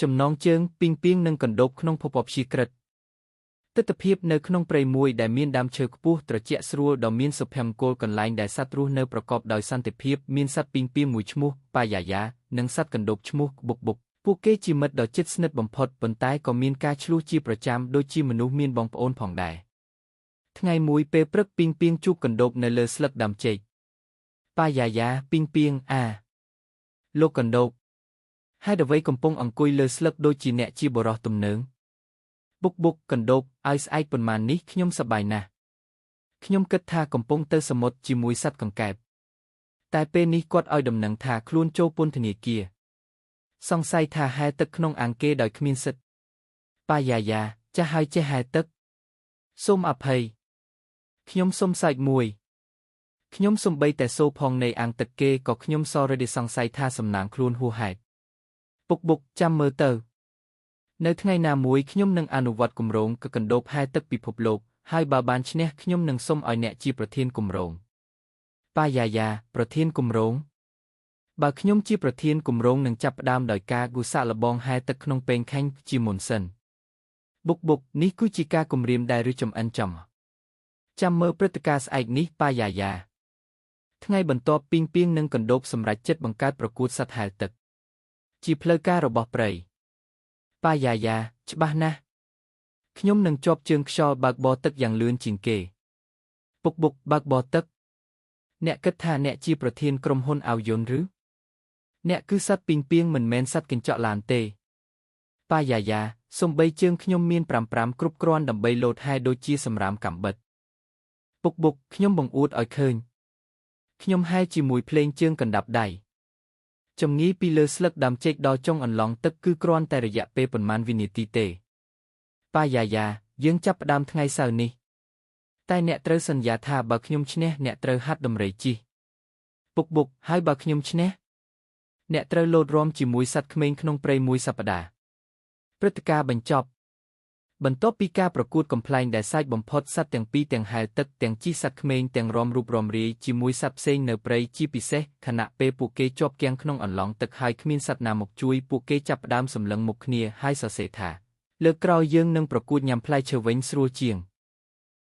ចំណងជើងពីងពីងនិងកណ្ដូបក្នុងភពព្យាក្រឹតទិដ្ឋភាពនៅក្នុងព្រៃមួយដែលមានដើមឈើខ្ពស់ត្រជាក់ស្រួលដ៏មានសុភមង្គលកន្លែងដែលសត្វរស់នៅប្រកបដោយសន្តិភាពមានសត្វពីងពីងមួយឈ្មោះប៉ាយ៉ាយ៉ានិងសត្វកណ្ដូបឈ្មោះបុកបុកពួកគេជាមិត្តដ៏ជិតស្និទ្ធបំផុតប៉ុន្តែក៏មានការឆ្លោះជាប្រចាំដូចជាមនុស្សមានបងប្អូនផងដែរថ្ងៃមួយពេលព្រឹកពីងពីងជួបកណ្ដូបនៅលើស្លឹកដើមចេកប៉ាយ៉ាយ៉ាពីងពីងលោកកណ្ដូបហេតុអ្វីកំពុងអង្គុយលើស្លឹកដូចជាអ្នកជាបរោះទំនើងបុកបុកកណ្ដូបឲ្យស្អែកប៉ុន្មាននេះខ្ញុំសប្បាយណាស់ខ្ញុំគិតថាកំពុងទៅសមុទ្រជាមួយសត្វកង្កែបតែពេលនេះគាត់ឲ្យដំណឹងថាខ្លួនចូលពន្ធនាគារសង្ស័យថាហែទឹកក្នុងអាងគេដោយគ្មានសិទ្ធិប៉ាយ៉ាយ៉ាចាស់ហើយចេះហែទឹកសូមអភ័យខ្ញុំសុំសើចមួយខ្ញុំសំបីតែសូផងនៃអាងទឹកគេក៏ខ្ញុំសរេសង្ស័យថាសំណាងខ្លួនហួសហេតុពុកបុកចាំមើលទៅនៅថ្ងៃណាមួយខ្ញុំនឹងអនុវត្តគម្រោងកណ្ដូបហែទឹកពិភពលោកហើយបើបានឈ្នះខ្ញុំនឹងសុំឲ្យអ្នកជាប្រធានគម្រោងប៉ាយ៉ាយ៉ាប្រធានគម្រោងបើខ្ញុំជាប្រធានគម្រោងនឹងចាប់ផ្ដើមដោយការគូសាក់លបងហែទឹកក្នុងពេងខាញ់ជាមុនសិនបុកបុកនេះគឺជាការគំរាមដែរឬចំអិនចំចាំមើលព្រឹត្តិការណ៍ស្អែកនេះប៉ាយ៉ាយ៉ាថ្ងៃបន្ទាប់ពីងពីងនិងកណ្ដូបសម្រេចចិត្តបង្កើតប្រកួតសត្វហែលទឹកជាផ្លូវការរបស់ព្រៃប៉ាយ៉ាយ៉ាច្បាស់ណាស់ខ្ញុំនឹងជាប់ជើងខ្យល់បើកបរទឹកយ៉ាងលឿនជាងគេពុកបុកបើកបរទឹកអ្នកគិតថាអ្នកជាប្រធានក្រុមហ៊ុនអាវយន្តឬអ្នកគឺសត្វពីងពីងមិនមែនសត្វកញ្ចក់ឡានទេប៉ាយ៉ាយ៉ាសំបីជើងខ្ញុំមាន5គ្រប់គ្រាន់ដើម្បីលោតហែដូចជាសម្រាមកាំបិតពុកបុកខ្ញុំបង្អួតឲ្យឃើញខ្ញុំហែជាមួយភ្លេងជើងកណ្ដាប់ដៃចំងាយពីលើស្លឹកដើមចេកដល់ចុងអន្លង់ទឹកគឺគ្រាន់តែរយៈពេលប៉ុន្មានវិនាទីទេប៉ាយ៉ាយ៉ាយើងចាប់ផ្ដើមថ្ងៃសៅរ៍នេះតែអ្នកត្រូវសន្យាថាបើខ្ញុំឈ្នះអ្នកត្រូវហាត់ដំរីជិះពុកបុកហើយបើខ្ញុំឈ្នះអ្នកត្រូវលោតរាំជាមួយសត្វក្មេងក្នុងព្រៃមួយសប្តាហ៍ព្រឹត្តិការណ៍បញ្ចប់បន្ទាប់ពីការប្រកួតកំប្លែងដែលសាច់បំផុតសត្វទាំងពីរទាំងហែលទឹកទាំងជិះសត្វក្មេងទាំងរំរូបរំរាយជាមួយសត្វផ្សេងនៅព្រៃជាពិសេសខណៈពេលពួកគេជាប់គាំងក្នុងអន្លង់ទឹកហើយគ្មានសត្វណាមកជួយពួកគេចាប់ផ្ដើមសម្លឹងមុខគ្នាហើយសរសេរថាលើកក្រោយយើងនឹងប្រកួតញ៉ាំផ្លែឈើវិញស្រួលជាង